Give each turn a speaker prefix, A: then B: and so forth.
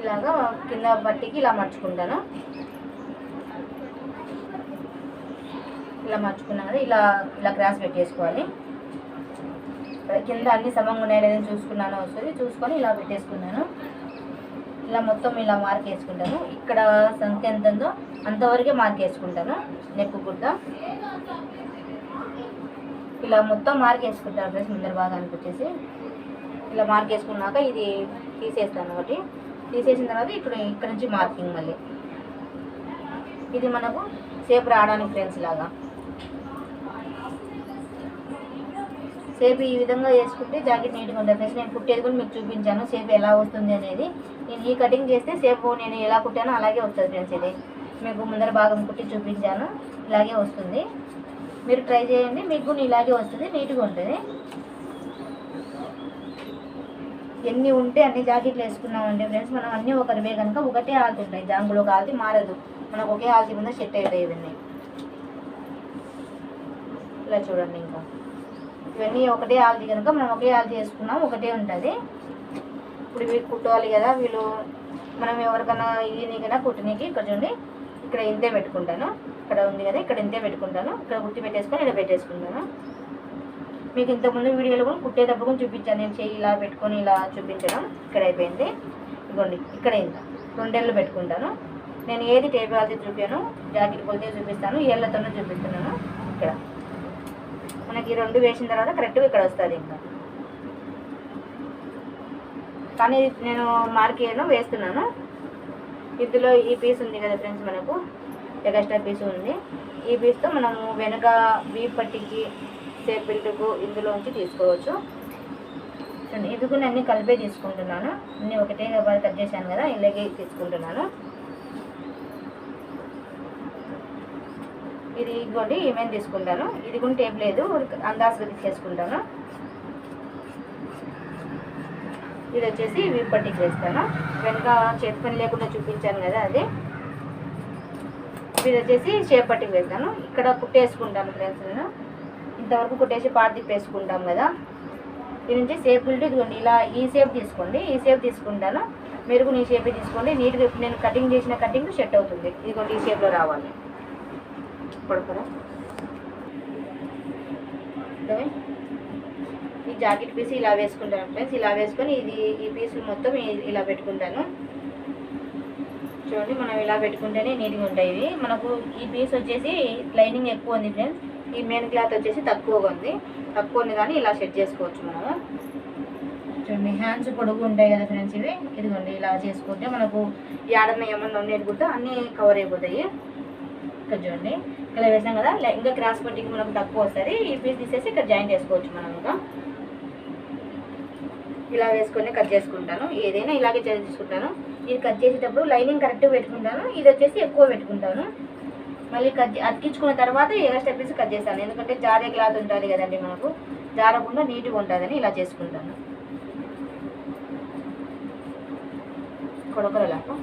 A: ఇలాగా కింద పట్టికి ఇలా మర్చుకుంటాను. ఇలా మర్చుకున్నాను కదా, ఇలా ఇలా క్రాస్ పెట్టేసుకోవాలి. కింద అన్ని సమంగా ఉన్నాయో లేదని చూసుకున్నాను ఒకసారి, చూసుకొని ఇలా పెట్టేసుకున్నాను. ఇలా మొత్తం ఇలా మార్క్ వేసుకుంటాను. ఇక్కడ సంఖ్య ఎంత ఉందో అంతవరకే మార్క్ వేసుకుంటాను. నెక్ గుడ్డ ఇలా మొత్తం మార్క్ వేసుకుంటాను ఫ్రెండ్స్. ముందర భాగానికి వచ్చేసి ఇలా మార్క్ వేసుకున్నాక ఇది తీసేస్తాను. ఒకటి తీసేసిన తర్వాత ఇక్కడ నుంచి మార్కింగ్ మళ్ళీ ఇది మనకు షేప్ రావడానికి ఫ్రెండ్స్ లాగా షేప్ ఈ విధంగా వేసుకుంటే జాకెట్ నీట్గా ఉంటుంది ఫ్రెండ్స్. నేను కుట్టేది కూడా మీకు చూపించాను షేప్ ఎలా వస్తుంది అనేది. నేను ఈ కటింగ్ చేస్తే షేప్ నేను ఎలా కుట్టానో అలాగే వస్తుంది ఫ్రెండ్స్. ఇది మీకు ముందర భాగం కుట్టి చూపించాను, ఇలాగే వస్తుంది. మీరు ట్రై చేయండి, మీకు కూడా ఇలాగే వస్తుంది, నీట్గా ఉంటుంది. ఎన్ని ఉంటే అన్ని జాకెట్లు వేసుకున్నామండి ఫ్రెండ్స్. మనం అన్నీ ఒకరివే కనుక ఒకటే ఆల్తి ఉంటాయి. జాంగులో ఒక ఆల్తి మారదు, మనకు ఒకే ఆల్తి మీద సెట్ అవుతాయి ఇవన్నీ. ఇలా చూడండి, ఇంకా ఇవన్నీ ఒకటే ఆల్తి కనుక మనం ఒకే ఆల్తి వేసుకున్నాం, ఒకటే ఉంటుంది. ఇప్పుడు వీళ్ళు కుట్టాలి కదా, వీళ్ళు మనం ఎవరికైనా ఈయనకైనా కుట్టినకి ఇక్కడ చూడండి, ఇక్కడ ఇంతే పెట్టుకుంటాను. ఇక్కడ ఉంది కదా, ఇక్కడ ఇంతే పెట్టుకుంటాను. ఇక్కడ కుట్టి పెట్టేసుకొని ఇలా పెట్టేసుకుంటాను. మీకు ఇంతకుముందు వీడియోలో కూడా కుట్టేటప్పుడు కూడా చూపించాను నేను, చెయ్యి ఇలా పెట్టుకొని ఇలా చూపించడం. ఇక్కడ అయిపోయింది. ఇదిగోండి, ఇక్కడ ఇంత రెండేళ్ళు పెట్టుకుంటాను. నేను ఏది టేప్ ఆల్తి చూపాను, జాకెట్ కొలితే చూపిస్తాను, ఏళ్ళతోనే చూపిస్తున్నాను. ఇక్కడ మనకి రెండు వేసిన తర్వాత కరెక్ట్గా ఇక్కడ వస్తుంది. ఇంకా కానీ నేను మార్క్ వేస్తున్నాను. ఇందులో ఈ పీస్ ఉంది కదా ఫ్రెండ్స్, మనకు ఎక్స్ట్రా పీసు ఉంది. ఈ పీస్తో మనము వెనక వీప్ పట్టికి షేప్ బెల్ట్కు ఇందులోంచి తీసుకోవచ్చు. ఇది కూడా అన్నీ కలిపే తీసుకుంటున్నాను. అన్నీ ఒకటే కట్ చేశాను కదా, ఇలాగే తీసుకుంటున్నాను. ఇది ఇంకోటి ఏమేమి తీసుకుంటాను. ఇది కూడా టేప్ లేదు, అందాజుగా తీసేసుకుంటాను. ఇది వచ్చేసి వీప్ పట్టికి వేస్తాను. వెనక చేతి పని లేకుండా చూపించాను కదా, అది ఇది వచ్చేసి షేప్ పట్టికి వేస్తాను. ఇక్కడ కుట్టేసుకుంటాను ఫ్రెండ్స్. నేను ఇంతవరకు కుట్టేసి పాటు తిప్పేసుకుంటాం కదా, దీని నుంచి షేప్ బెల్ట్ ఇదిగోండి, ఇలా ఈ షేప్ తీసుకోండి. ఈ షేప్ తీసుకుంటాను, మీరు కూడా ఈ షేపే తీసుకోండి. నీట్గా నేను కటింగ్ చేసిన కటింగ్ సెట్ అవుతుంది. ఇదిగోండి, ఈ షేప్లో రావాలి. పడుకోరా ఈ జాకెట్ పీస్ ఇలా వేసుకుంటాను ఫ్రెండ్స్. ఇలా వేసుకొని ఈ పీసులు మొత్తం ఇలా పెట్టుకుంటాను. చూడండి, మనం ఇలా పెట్టుకుంటేనే నీట్గా ఉంటాయి ఇవి. మనకు ఈ పీస్ వచ్చేసి లైనింగ్ ఎక్కువ ఉంది ఫ్రెండ్స్, ఈ మెయిన్ క్లాత్ వచ్చేసి తక్కువగా ఉంది. తక్కువ ఉంది కానీ ఇలా సెట్ చేసుకోవచ్చు మనము. చూడండి, హ్యాండ్స్ పొడుగు ఉంటాయి కదా ఫ్రెండ్స్, ఇదిగోండి ఇలా చేసుకుంటే మనకు ఏడన్నా ఏమన్నా ఉండేది కూడా అన్నీ కవర్ అయిపోతాయి. ఇక్కడ చూడండి, ఇలా వేసాం కదా, ఇంకా క్రాస్ పట్టికి మనకు తక్కువ వస్తుంది. ఈ పీస్ తీసేసి ఇక్కడ జాయింట్ చేసుకోవచ్చు మనం. ఇంకా ఇలా వేసుకొని కట్ చేసుకుంటాను. ఏదైనా ఇలాగే చేసుకుంటాను. ఇది కట్ చేసేటప్పుడు లైనింగ్ కరెక్ట్గా పెట్టుకుంటాను. ఇది వచ్చేసి ఎక్కువ పెట్టుకుంటాను. మళ్ళీ అతికించుకున్న తర్వాత ఎక్స్ట్రా పీస్ కట్ చేస్తాను. ఎందుకంటే జారే క్లాత్ ఉంటుంది కదండి, మనకు జారకుండా నీట్గా ఉంటుందని ఇలా చేసుకుంటాను. కొడకలాగా